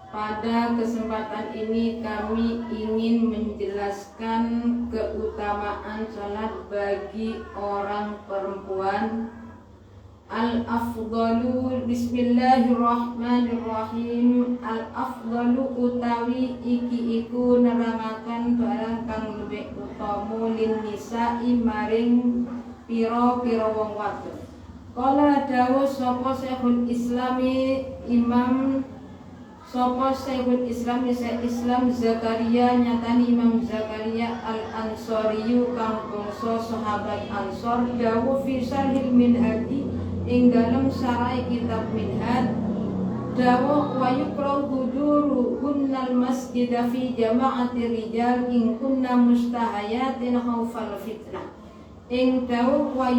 Pada kesempatan ini kami ingin menjelaskan keutamaan salat bagi orang perempuan. Al-afdalu, bismillahirrahmanirrahim. Al-afdalu utawi iki iku nerangaken barang kang luwih utama lin nisa'i maring pira-pira wong wadon. Kala dawuh sapa Syekhul Islami Syekhul Islam Zakaria nyatani Imam Zakaria Al-Ansoriyu kang bangsa sahabat Ansor dawuh fi Syarhil Minhaj ing dalem sarai kitab Minhaj dawuh wa yukrahu huduruhunnal masjida fi jama'ati rijal in kunna mustahayatin khaufal fitnah. Ing dawuh wa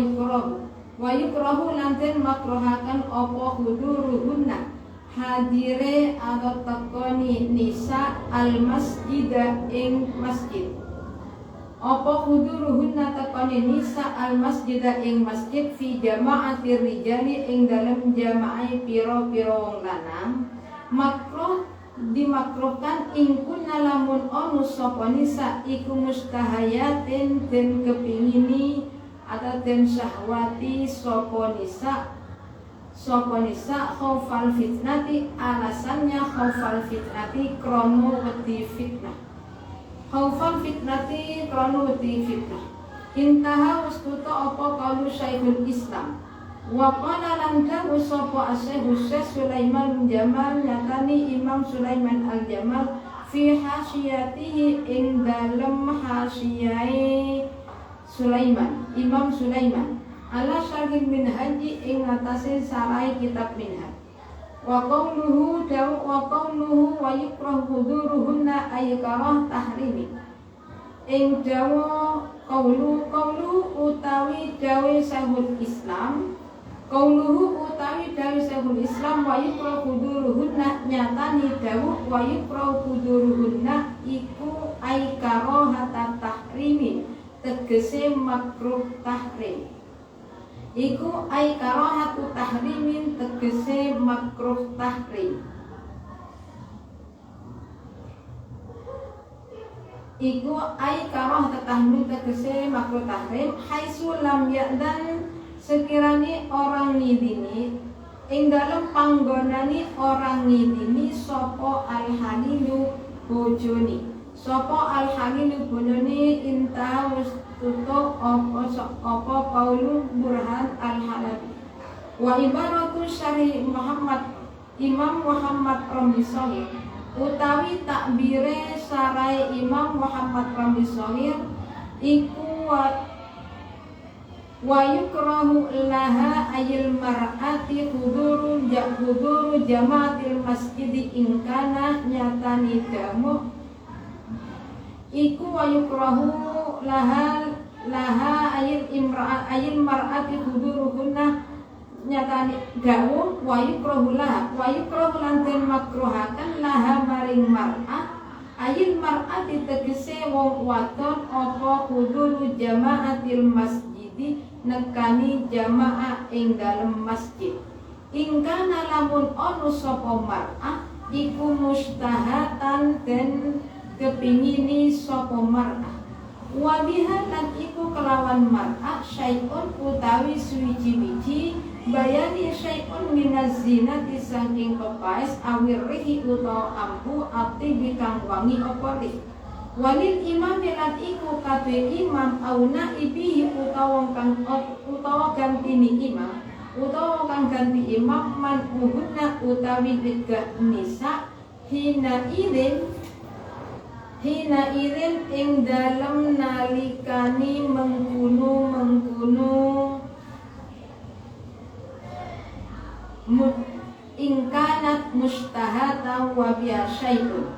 yukrahu lanten makruhaken apa huduruhunna hadire atau tekoni nisa al masjida ing masjid. Apa huduruhunna tekoni nisa al masjida ing masjid fi jama'ati rijali ing dalem jamaah pira-pira wong lanang makruh dimakruhkan ing kunna lamun ono sapa nisa iku mustahayatin den kepingini atau den syahwati sapa nisa khaufal fitnati alasannya khaufal fitnati krono wedi fitnah. Khaufal fitnati krono wedi fitnah. Intaha wastuta apa kaulu Syekhul Islam. Wa qala lan dawu sapa Syekh Sulaiman Jamal nyatani Imam Sulaiman Al-Jamal fi hasiyatihi ing dalem hasiyai Sulaiman, Imam Sulaiman ala syarhil minhaj ing atase sarai kitab Minhaj. Wa qawluhu wa yukrahu huduruhunna ay karah tahrimi. Ing dawa qawlu utawi dawe Syekhul Islam wa yukrahu huduruhunna nyatani dawu wa yukrahu huduruhunna iku ay karah tahrimi tegese makruh tahrim. Iku ay karahatu tahrimin tegese makruh tahrim. Iku ay karah tahrim tegese makruh tahrim haitsu lam ya'dan sekiranya orang ngidini ing dalem panggonane orang ngidini sapa al-halilu bojone. Sapa al-halilu bojone inta tutup apa Paulu Burhan Al-Halabi. Wa ibaratu syarih Imam Muhammad Ramli Shahir utawi takbire sarai Imam Muhammad Ramli Shahir iku wa yukrahu laha ayil mar'ati huduru jamaatil masjidi ingkana nyatani damu iku wa yukrahu laha ayil mar'ati huduruhunna nyatani dawuh wa yukrahu lanten makruhakan laha maring mar'ah ayil mar'ati tegese wong wadon apa huduru jama'atil masjidi nekani jamaah ing dalem masjid ingkana lamun ono sapa mar'ah iku mustahatan den kepingini sapa mar'ah wa biha lan iku kelawan mar'ah syai'un utawi suwiji-wiji bayani syai'un minaz zinati saking pepaes awir rihi utawa ampu ati bikang wangi apa rih walil imam lan iku kabeh imam auna ibihi utawa gantini imam utawa kang ganti imam man uhunna utawi digah nisa hina irin ing dalem nalikani mengkunu ingkanat mustahata wa biya syai'un.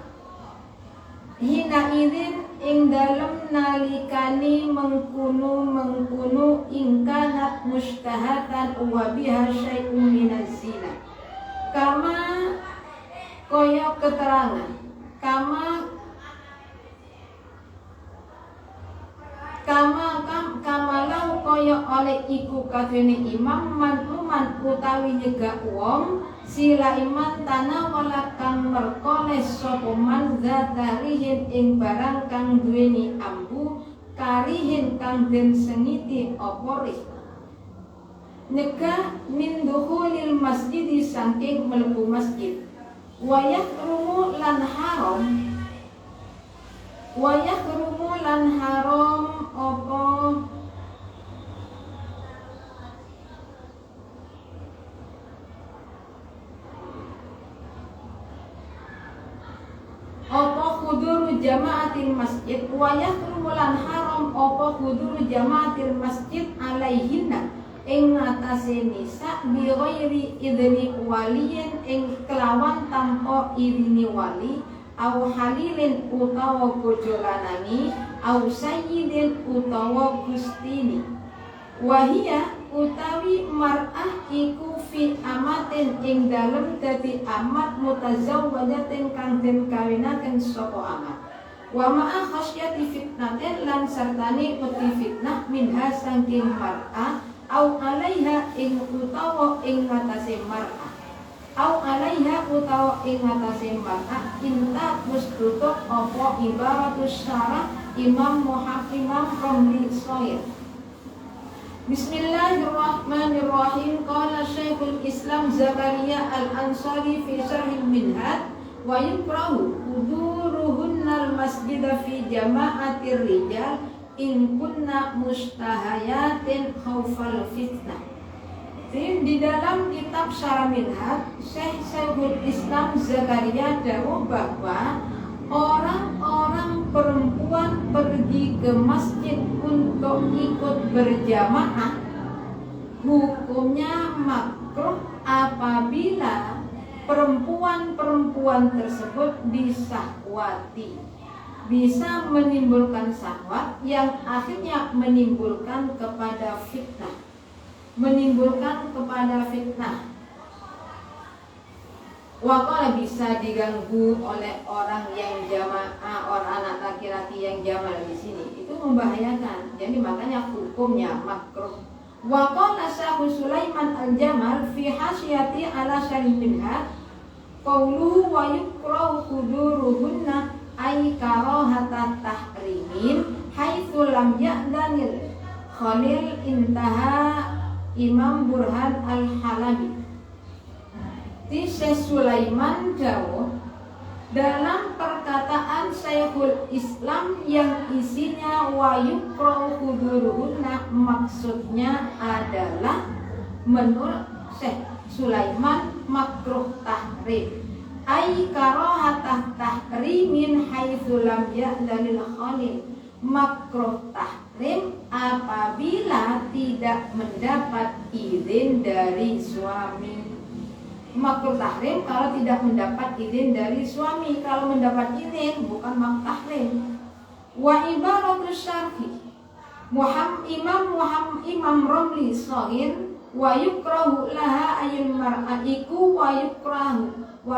Hina irin ing dalem nalikani mengkunu ingkanat mustahatan wa biha syai'un minaz zina. Kama koyo keterangan kamalau supaya oleh iku kadene imam man utawi nyegah wong sila iman tanah wala kang merkoles sapa man zatarihin ing barang kang duweni ambu karihin kang den sengiti apa rih nyegah min dukhulil masjid saking mlebu masjid wayah rumu lan haram apa huduru jamaatil masjid wayah rumulan haram apa huduru jamaatil masjid alaihinna ing ngatasi nisa bi ghairi idni waliyin ing kelawan tanpa idini wali au halilin utawa bojo lanangi au sayyidin utawa gustini wahia utawi mar'ah iku fi amatin ing dalem dadi amat mutazawwajatin kang den kawinaken sapa amat wa ma'a khasyati fitnatin lan sartane peti fitnah minha saking mar'ah au alaiha ing utawa ing ngatasé mar'ah au alaiha utawa ing ngatasé mar'ah inta tutup apa ibaratus syarah Imam Muhammad Romli Soir. Bismillahirrahmanirrahim. Qala Syekhul Islam Zakaria Al-Ansari fi Syarhil Minhaj wa yukrahu huduruhunnal masjida fi jama'atir rijal in kunna mustahayatin khaufal fitnah. Di dalam kitab Syarah Minhaj Syekhul Islam Zakaria dawuh bahwa orang-orang perempuan pergi ke masjid untuk ikut berjamaah hukumnya makruh apabila perempuan-perempuan tersebut disahwati, bisa menimbulkan syahwat yang akhirnya menimbulkan kepada fitnah. Wakala bisa diganggu oleh orang yang jamaah, orang anak laki-laki yang jamaah di sini itu membahayakan. Jadi makanya hukumnya makruh. Wakala Syekh Sulaiman Al-Jamal fi hasyati ala Syarih Minhaj qauluhu wa yukrahu huduruhunna ay karahata tahrimin haitsu lam ya'danil khalil intaha Imam Burhan Al-Halabi. Syekh Sulaiman dawuh dalam perkataan Syekhul Islam yang isinya wa yukrahu huduruhunna maksudnya adalah menurut Syekh Sulaiman makruh tahrim ay karahatah tahrimin haitsu lam ya'dalil khalil makruh tahrim apabila tidak mendapat izin dari suami. Makruh tahrim kalau tidak mendapat izin dari suami. Kalau mendapat izin bukan makruh tahrim. Wa ibaratus syarhi Imam Romli Sohir wa yukrahu laha ayul mar'atiku wa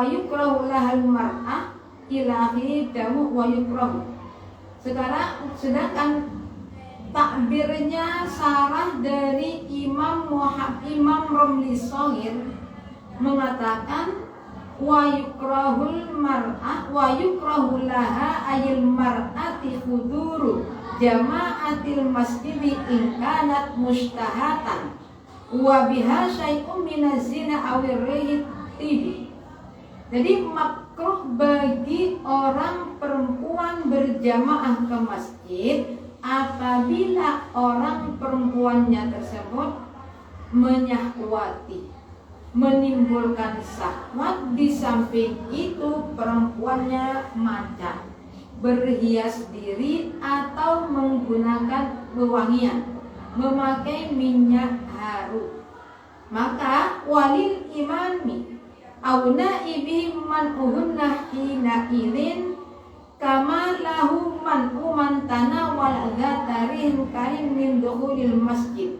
yukrahu lahal mar'ah ilahi damu wa yukrahu. Sedangkan takbirnya sarah dari Imam Romli Sohir mengatakan wa yukrahul mar'ah wa yukrahu laha ayil mar'ati huduru jama'atil masjidi in kanat mustahatan wa biha syai'un minaz zina awir rihit tibi. Jadi makruh bagi orang perempuan berjamaah ke masjid apabila orang perempuannya tersebut menyahwati, menimbulkan syahwat. Di samping itu perempuannya macan, berhias diri atau menggunakan wewangian, memakai minyak harum. Maka walil imami auna ibihim man uhunna hina ilin kama lahu man umantana wal dzatarin karim min dukhulil masjid.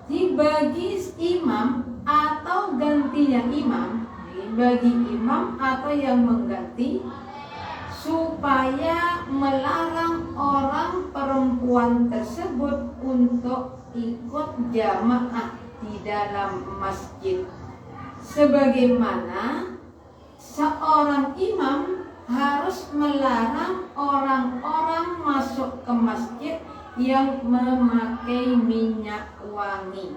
Dibagi imam atau gantinya imam, bagi imam atau yang mengganti supaya melarang orang perempuan tersebut untuk ikut jamaah di dalam masjid. Sebagaimana seorang imam harus melarang orang-orang masuk ke masjid yang memakai minyak wangi.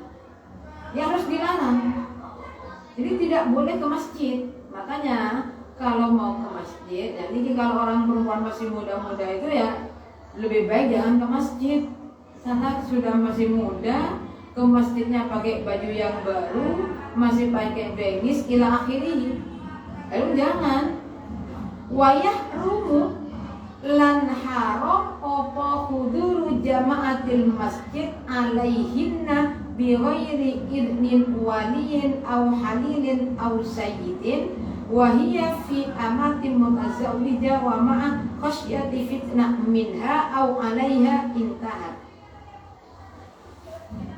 Ya harus dilarang. Jadi tidak boleh ke masjid. Makanya kalau mau ke masjid, jadi kalau orang perempuan masih muda-muda itu ya lebih baik jangan ke masjid. Karena sudah masih muda, ke masjidnya pakai baju yang baru, masih pakai bengis ila akhirih. Lalu jangan. Wayah rumu lan haram opo huduru jamaatil masjid alaihinna bi ghairi idnin waliyin aw halilin aw sayyidin wa hiya fi amatin mutazawwija wa ma'a khasyati fitnah minha aw alaiha intahat.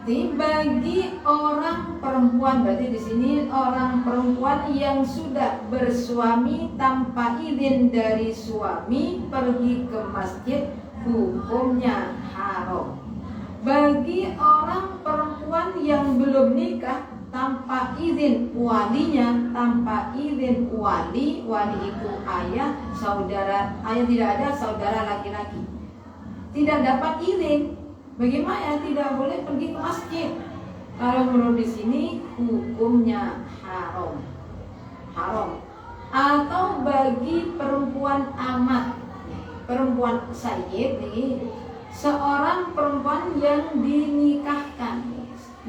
Bagi orang perempuan, berarti di sini orang perempuan yang sudah bersuami tanpa izin dari suami pergi ke masjid, hukumnya haram. Bagi orang perempuan yang belum nikah tanpa izin walinya, tanpa izin wali itu ayah, saudara, ayah tidak ada, saudara laki-laki, tidak dapat izin. Bagaimana tidak boleh pergi ke masjid? Kalau menurut di sini hukumnya haram. Haram. Atau bagi perempuan amat, perempuan sayyid nih, seorang perempuan yang dinikahkan.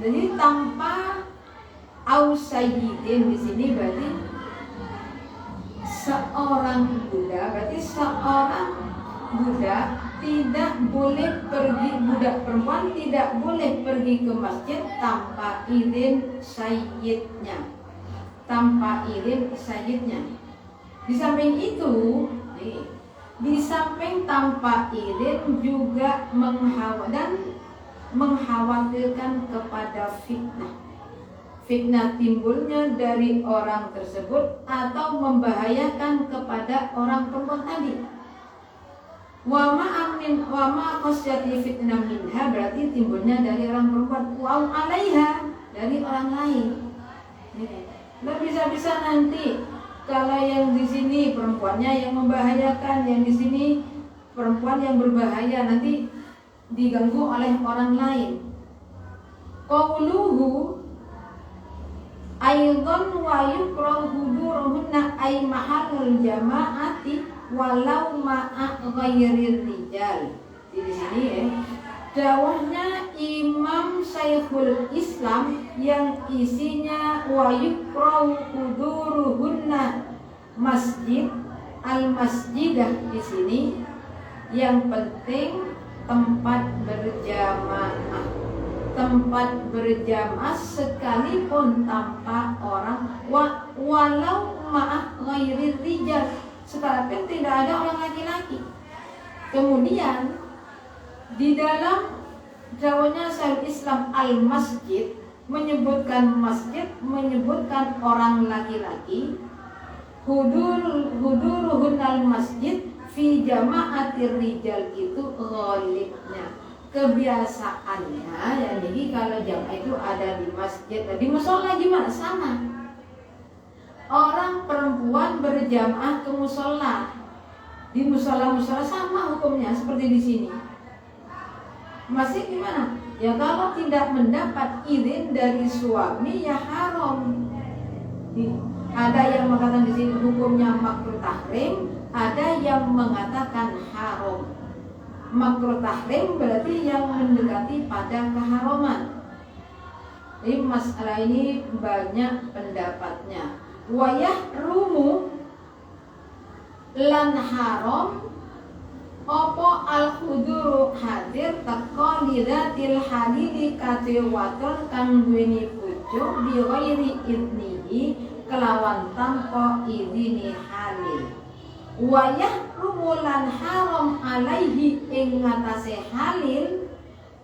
Jadi tanpa ausayyidin di sini berarti seorang budak, berarti seorang budak tidak boleh pergi, budak perempuan tidak boleh pergi ke masjid tanpa izin sayyidnya, tanpa izin sayyidnya. Di samping itu, di samping tanpa izin juga mengkhawatirkan kepada fitnah. Fitnah timbulnya dari orang tersebut atau membahayakan kepada orang perempuan tadi. Wa ma khasyati fitnah minha berarti timbulnya dari orang perempuan, wa alaiha dari orang lain. Nah, bisa-bisa nanti kalau yang di sini perempuannya yang membahayakan, yang di sini perempuan yang berbahaya, nanti diganggu oleh orang lain. Qauluhu aidan wa yukrahu huduruhunna ay mahallul jama'ati walau ma'a ghairir rijal. Di sini dawahnya Imam Syekhul Islam yang isinya wa yukrahu huduruhunna masjid al-masjidah, di sini yang penting tempat berjamaah. Tempat berjamaah sekalipun tanpa orang, walau ma'a ghairir rijal, sekalipun tidak ada orang laki-laki. Kemudian di dalam jawabnya Syekhul Islam al-masjid menyebutkan masjid, menyebutkan orang laki-laki. Huduruhunal masjid fi jama'atir rijal itu ghalibnya, kebiasaannya ya. Jadi kalau jamaah itu ada di masjid, di musola gimana? Sama. Orang perempuan berjamaah ke musola, di musola-musola sama hukumnya seperti di sini. Masih gimana? Ya kalau tidak mendapat izin dari suami ya haram. Ada yang mengatakan di sini hukumnya makruh tahrim, ada yang mengatakan haram. Makruh tahrim berarti yang mendekati pada keharaman. Jadi masalah ini banyak pendapatnya. Wayah rumu lan haram opo al-huduru hadir teko lidatil halili kate waton kang duweni bojo bi ghairi idnihi kelawan tanpa izini halil. Wayah rumu lan haram alaihi ing ngatasé halil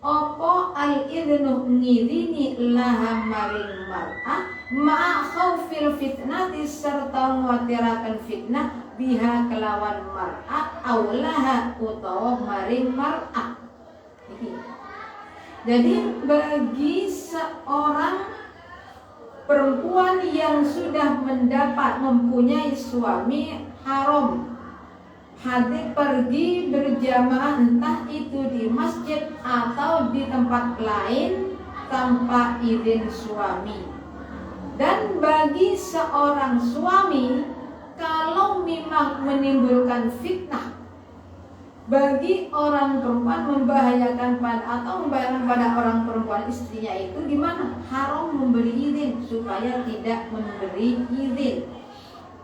opo al idnu ngidini laha maring mar'ah ma'a khaufil fitnati serta nguatiraken fitnah biha kelawan mar'ah aulaha utawa maring mar'ah. Jadi bagi seorang perempuan yang sudah mempunyai suami, haram hati pergi berjamaah entah itu di masjid atau di tempat lain tanpa izin suami. Dan bagi seorang suami, kalau memang menimbulkan fitnah bagi orang perempuan, membahayakan pada orang perempuan istrinya, itu gimana? Haram memberi izin, supaya tidak memberi izin.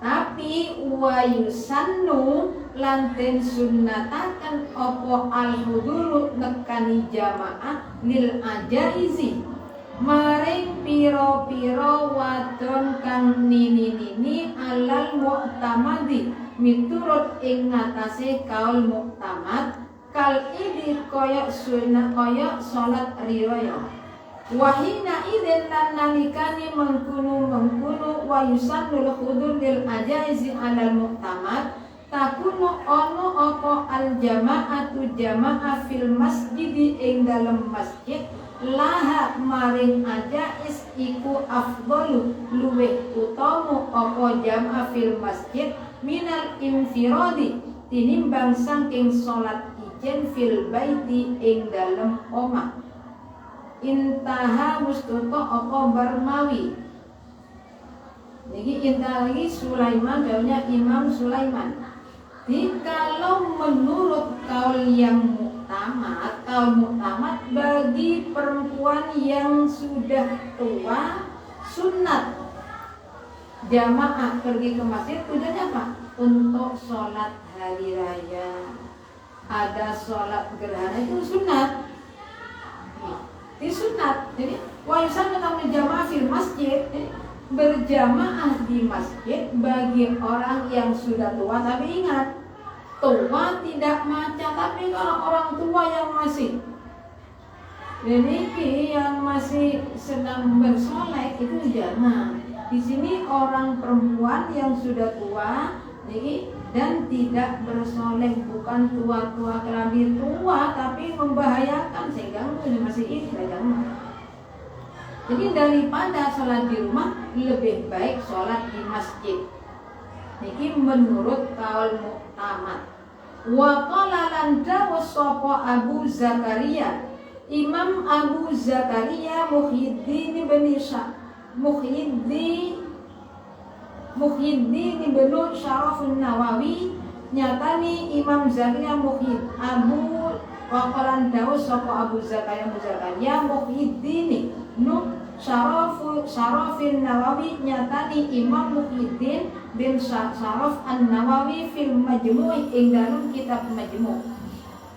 Tapi wa yusannu lanten sunnatakan opo al-huduru nekani jamaah lil ajaizi maring piro-piro wadon kang nini-nini alal mu'tamadi miturut ing ngatasé kaul muktamad kal idi koyok sunnah koyok salat riwaya wahina idin lan nalikani mengkunu wa yusannul hudur lil ajaizi alal muktamad takunu ono opo al jamaatu jamaah fil masjidi ing dalam masjid laha maring ajais iku afdalu luweh utamu opo jamaah fil masjid minal infiradi tinimbang saking salat ijen fil baiti ing dalam omah. Intaha mustoto opo barmawi. Jadi intaha lagi Sulaiman, gaulnya Imam Sulaiman. Jadi kalau menurut kaul yang muktamad bagi perempuan yang sudah tua sunat jamaah pergi ke masjid, tujuannya apa? Untuk sholat hari raya. Ada sholat gerhana itu sunat. Disunat. Jadi waisan tentang jamaah fil masjid, berjamaah di masjid bagi orang yang sudah tua. Tapi ingat, tua tidak maca. Tapi kalau orang tua yang masih yang masih sedang bersolek itu jangan. Di sini orang perempuan yang sudah tua, dan tidak bersolek, bukan tua-tua kelamin tua, tapi membahayakan sehingga masih jangan. Jadi daripada sholat di rumah lebih baik sholat di masjid. Ini menurut kaul muktamad. Wa qala lan dawu sapa Abu Zakaria, Imam Abu Zakaria Muhyiddin bin Muhyiddin bin Syarafun Nawawi nyatani Imam Zakaria Abu Waqalan dawu sapa Abu Zakaria Muhyiddin Syarafin Nawawi nyatani Imam Muhyiddin bin Syaraf An-Nawawi fil Majmu' ing dalem kitab Majmu'.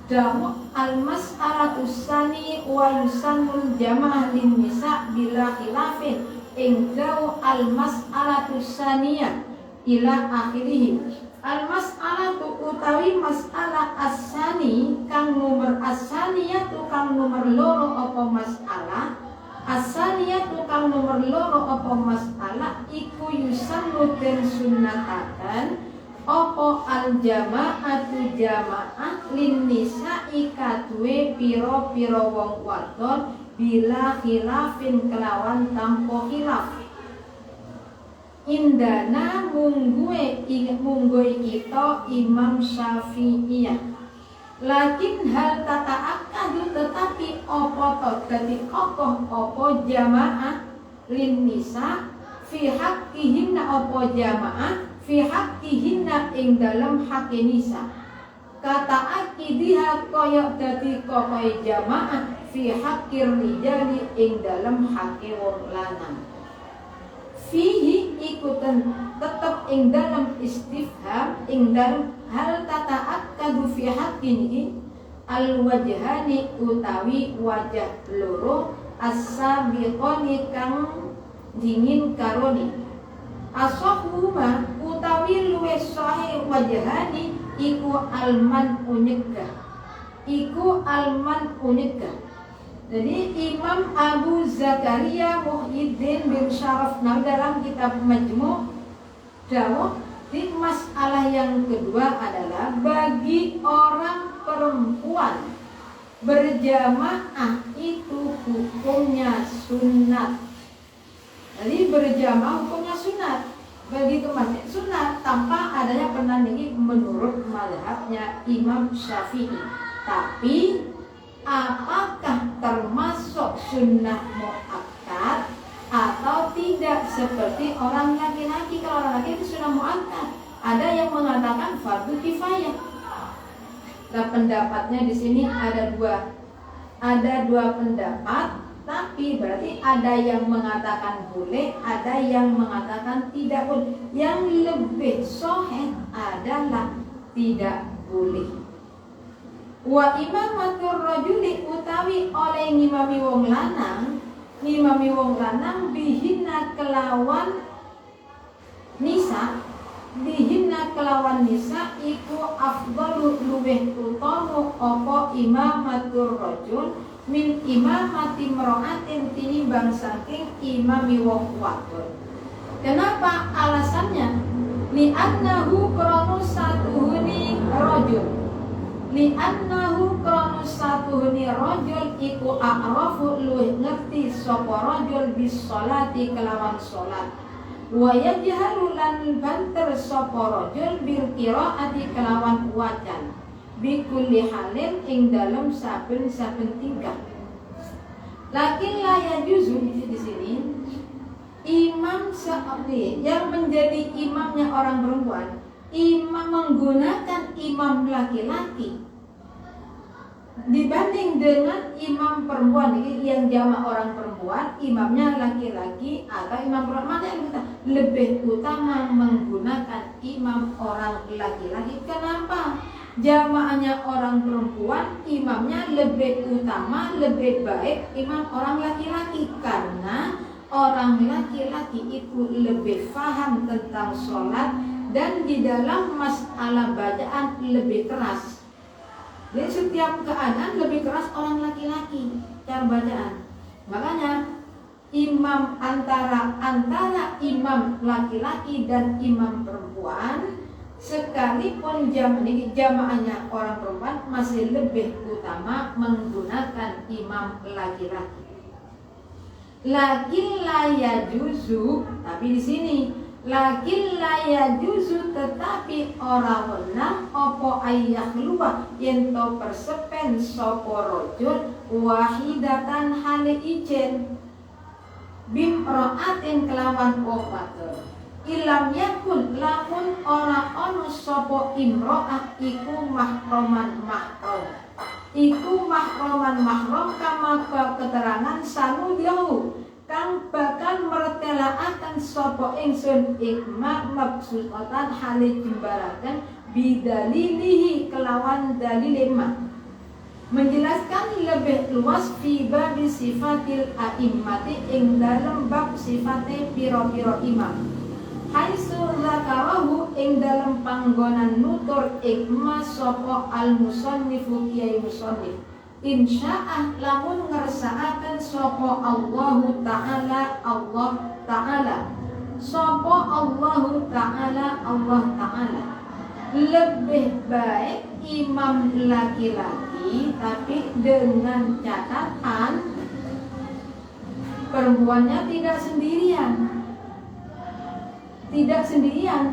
Dawu al-mas'alatu tsani wa yusannul jamaah lin nisa bila khilafin ing dawu al-mas'alatu tsaniyah ila akhirih. Al-mas'alatu utawi mas'alah as-tsani kang nomor as-tsaniyatu kang nomor loro apa mas'alah as-tsaniyatu kang nomor loro apa mas'alah iku yusannu den sunnataken apa al-jama'atu jamaah lin nisa'i kadue pira-pira wong wadon bila khilafin kelawan tanpa khilaf. Indana mungguwe kita Imam Syafi'iyah. Lakin hal tata'akadu tetapi opo to dadi kokoh opo jamaah lin nisa fi haqqihinna opo jamaah fi haqqihinna ing dalam haqqi nisa. Kata akidiha koyok dadi kokoh jamaah fi haqqir rijali ing dalam haqqi wong lanang. Fihi ikutan tetap ing dalam istifham ing dalam hal tata'akkadu fi haqqini al wajhani utawi wajah loro as-sabiqani kang dingin karoni asahuma utawi luwih sahih wajhani iku alman unyegah Jadi Imam Abu Zakaria Muhyiddin bin Syaraf dalam kitab Majmu' dawuh di masalah yang kedua adalah bagi orang perempuan berjamaah itu hukumnya sunat. Jadi berjamaah hukumnya sunat bagi ke masjid sunat tanpa adanya penandingi menurut mazhabnya Imam Syafi'i. Tapi apakah termasuk sunnah muakkad atau tidak seperti orang laki-laki? Kalau orang laki itu sunnah muakkad. Ada yang mengatakan fardu kifayah. Nah, pendapatnya di sini ada dua pendapat, tapi berarti ada yang mengatakan boleh, ada yang mengatakan tidak boleh. Yang lebih sahih adalah tidak boleh. Wa imamatur rajuli utawi oleh ngimami wong lanang bihinna kelawan nisa iku afdalu luweh utawa apa imamatur rajul min imamati imra'atin tinimbang saking imami wong wadon. Kenapa alasannya? Li'annahu krana satuhuni rajul. Li'annahu krana satuhuni rajul iku a'rafu luwih ngerti sapa rajul bis sholati kelawan salat. Wa yajhalu lan banter sapa rajul bil qiraati kelawan wacan. Bikulli halin ing dalam saben-saben tingkah. Lakin la yajuzu di sini imam seperti yang menjadi imamnya orang perempuan, imam menggunakan imam laki-laki dibanding dengan imam perempuan yang jamak orang perempuan, imamnya laki-laki atau imam perempuan, maka lebih utama menggunakan imam orang laki-laki. Kenapa? Jamaahnya orang perempuan, imamnya lebih utama, lebih baik imam orang laki-laki, karena orang laki-laki itu lebih paham tentang sholat dan di dalam masalah bacaan lebih keras. Jadi setiap keadaan lebih keras orang laki-laki cara bacaan. Makanya imam antara imam laki-laki dan imam perempuan, sekalipun jamaahnya orang perempuan, masih lebih utama menggunakan imam laki-laki. Lakin la yajuzu, tapi di sini lakin la yajuzu tetapi ora wenang apa ayah luwah yen to persepen sapa rajul wahidatan hale ijen bimraatin kelawan wong wadon. Ilam yakun lamun ora ana sapa imro'ah iku mahroman mahrom. Iku mahroman mahrom kama keterangan sanu diau kang bakal mertelaaken sapa ingsun ikma maksudatan hale jembaraken bidalilihi kelawan dalil ma. Menjelaskan lebih luas fi bab sifatil a'immati ing dalam bab sifate pira-pira imam. Haitsu zakarahu ing dalam panggonan nutur ikma sapa al-musannifu kiai musannif. Insya'ah lamun ngersakaken sapa Allah Ta'ala sapa Allah Ta'ala lebih baik imam laki-laki, tapi dengan catatan perempuannya tidak sendirian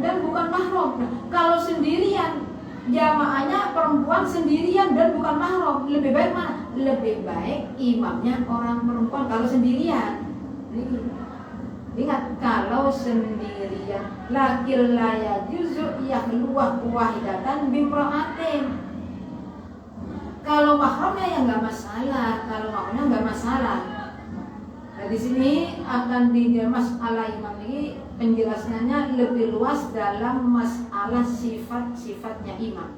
dan bukan mahram. Kalau sendirian, jamaahnya perempuan sendirian dan bukan mahram, lebih baik mana? Lebih baik imamnya orang perempuan kalau sendirian. Ingat, kalau sendirian lakil laya juzu yahluwah wahidatan bimra'atin. Kalau mahramnya ya nggak masalah. Nah, di sini akan masalah imam ini penjelasannya lebih luas dalam masalah sifat-sifatnya imam.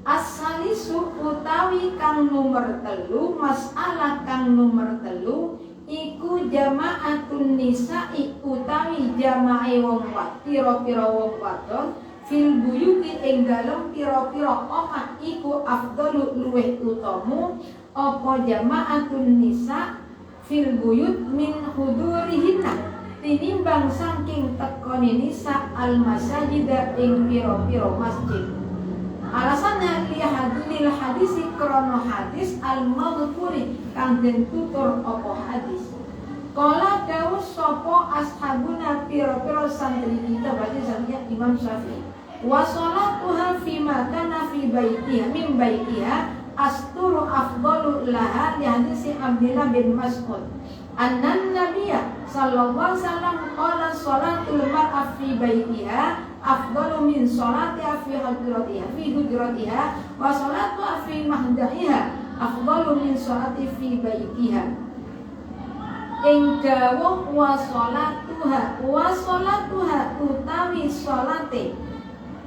As-salisu utawi kang nomor telu, masalah kang nomor telu iku jama'atun nisa'i utawi jama'i wong pira-pira wong wadon fil buyuti ing dalem pira-pira omah iku afdalu luweh utamu apa jama'atun nisa fil buyut min hudurihinna tinimbang saking tekoni nisa al masajida ing pira-pira masjid. Alasannya lil hadisi krono hadis al madhkuri kang den tutur apa hadis. Kala dawuh sapa ashabuna pira-pira santri kita berarti santrinya Imam Syafi'i. Wa sholatuha fi ma kana fi baitiha min baitiha asturu afdalu laha li hadisi Abdullah bin Mas'ud. Annan nabiyya sallallahu alaihi wasallam qala sholatul mar'a fi baitiha afdalu min sholatiha fi hujratiha wa sholatuha fi mahdahiha afdalu min sholati fi baitiha. Ing dawuh wa sholatuha utawi sholate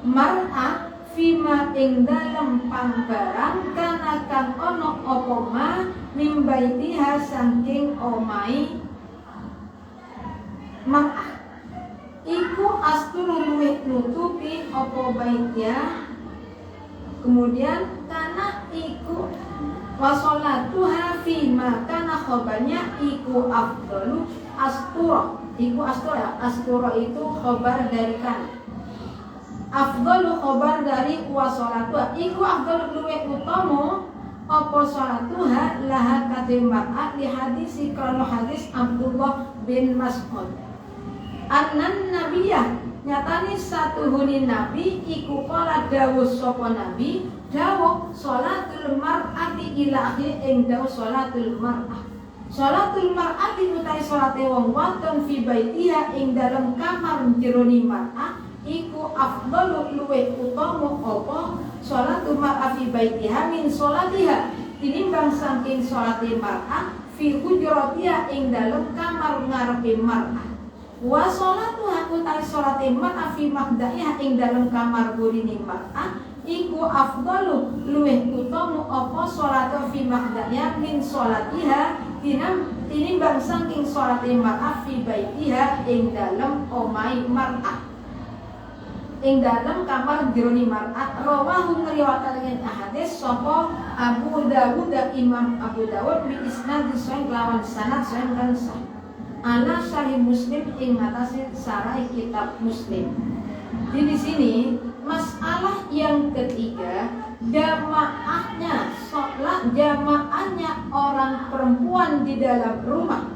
mar'ah fima ing dalem pangbarang kana kang ana apa ma mimbaitiha saking omai mar'ah iku asturu luwih nutupi apa baitnya. Kemudian kana iku wasolatuha fima kana khobarnya iku afdalu astura. Iku astura, astura itu khobar dari kana. Afdalu khobar dari wasolatuha iku afdalu luwih utama apa sholatuha laha katimar'at li hadisi krono hadis Abdullah bin Mas'ud. Annan nabiyah nyatani satuhuni nabi iku kala dawuh sapa nabi dawuh sholatul mar'ati ila akhir ing dawuh sholatul mar'ah. Sholatul mar'ati utai sholate wong wadon fi baitiha ing dalem kamar jerone mar'ah iku afdalu luwih utama apa sholatul mar'ah fi baitiha min sholatiha tinimbang saking sholate mar'ah fi hujratiha ing dalem kamar ngarepe mar'ah. Wa sholatuha utai sholate mar'ah fi mahdaiha ing dalem kamar burine mar'ah iku afdalu luwih utama apa sholatu fi mahdaiha min sholatiha tinimbang saking sholate mar'ah fi baitiha ing dalem omai mar'ah ing dalem kamar jerone mar'ah. Rawahu ngriwayataken hadis sapa Abu Dawud Imam Abu Dawud bi isnad sahih lawan sanad sahih kan sahih ala sahih Muslim ing ngatasi sarai kitab Muslim. Di sini masalah yang ketiga, jamaahnya sholat jamaahnya orang perempuan di dalam rumah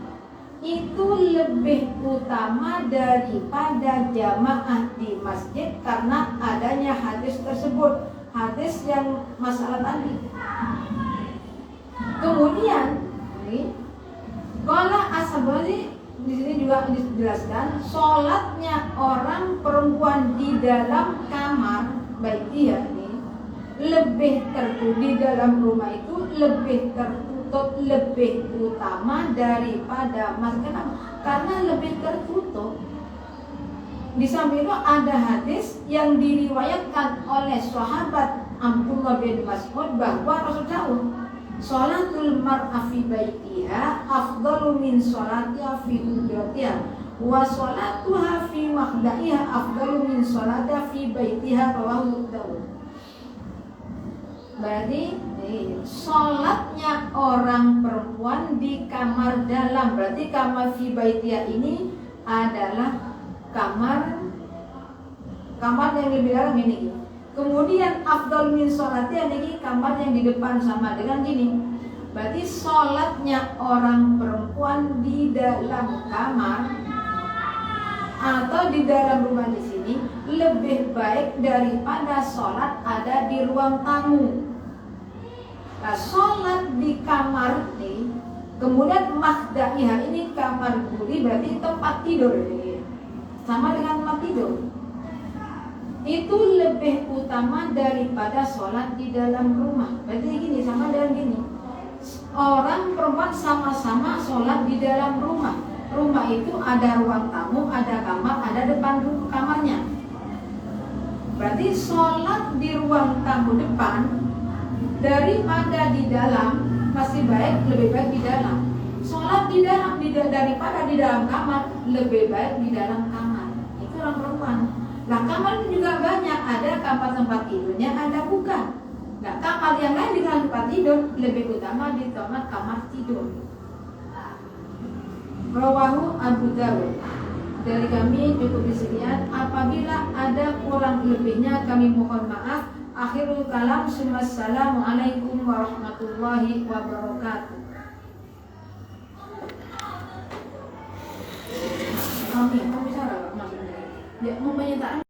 itu lebih utama daripada jamaah di masjid karena adanya hadis tersebut, hadis yang masalah tadi. Kemudian kalau ashabani di sini juga dijelaskan sholatnya orang perempuan di dalam kamar baitiha ini lebih tertutup di dalam rumah itu lebih tertutup lebih utama daripada masjid karena lebih tertutup. Di samping itu ada hadis yang diriwayatkan oleh sahabat Abdullah bin Mas'ud bahwa Rasul jauh sholatul mar'a fi baitiha afdalu min sholatiha fi hujratiha wa sholatuha fi mahdaiha afdalu min sholatiha fi baitiha rawahu Dawud. Berarti sholatnya orang perempuan di kamar dalam, berarti kamar fi baitiha ini adalah kamar yang lebih dalam ini. Kemudian afdal min sholatiha ini kamar yang di depan sama dengan gini. Berarti sholatnya orang perempuan di dalam kamar atau di dalam rumah di sini lebih baik daripada sholat ada di ruang tamu. Nah, sholat di kamar ini, kemudian mahdaiha ini kamar buri berarti tempat tidur ini. Sama dengan tempat tidur. Itu lebih utama daripada sholat di dalam rumah. Berarti gini, sama dengan gini. Orang perempuan sama-sama sholat di dalam rumah. Rumah itu ada ruang tamu, ada kamar, ada depan kamarnya. Berarti sholat di ruang tamu depan daripada di dalam masih baik, lebih baik di dalam. Sholat di dalam daripada di dalam kamar lebih baik di dalam kamar. Itu orang perempuan. Nah kamar juga banyak, ada kamar tempat tidurnya, ada bukan. Nah kamar yang lain dengan tempat tidur lebih utama di kamar tidur. Rawahu Abu Dawud. Dari kami cukup sekian. Apabila ada kurang lebihnya kami mohon maaf. Akhirul kalam. Assalamualaikum warahmatullahi wabarakatuh. Kami bisa maksudnya ya, mau menyatakan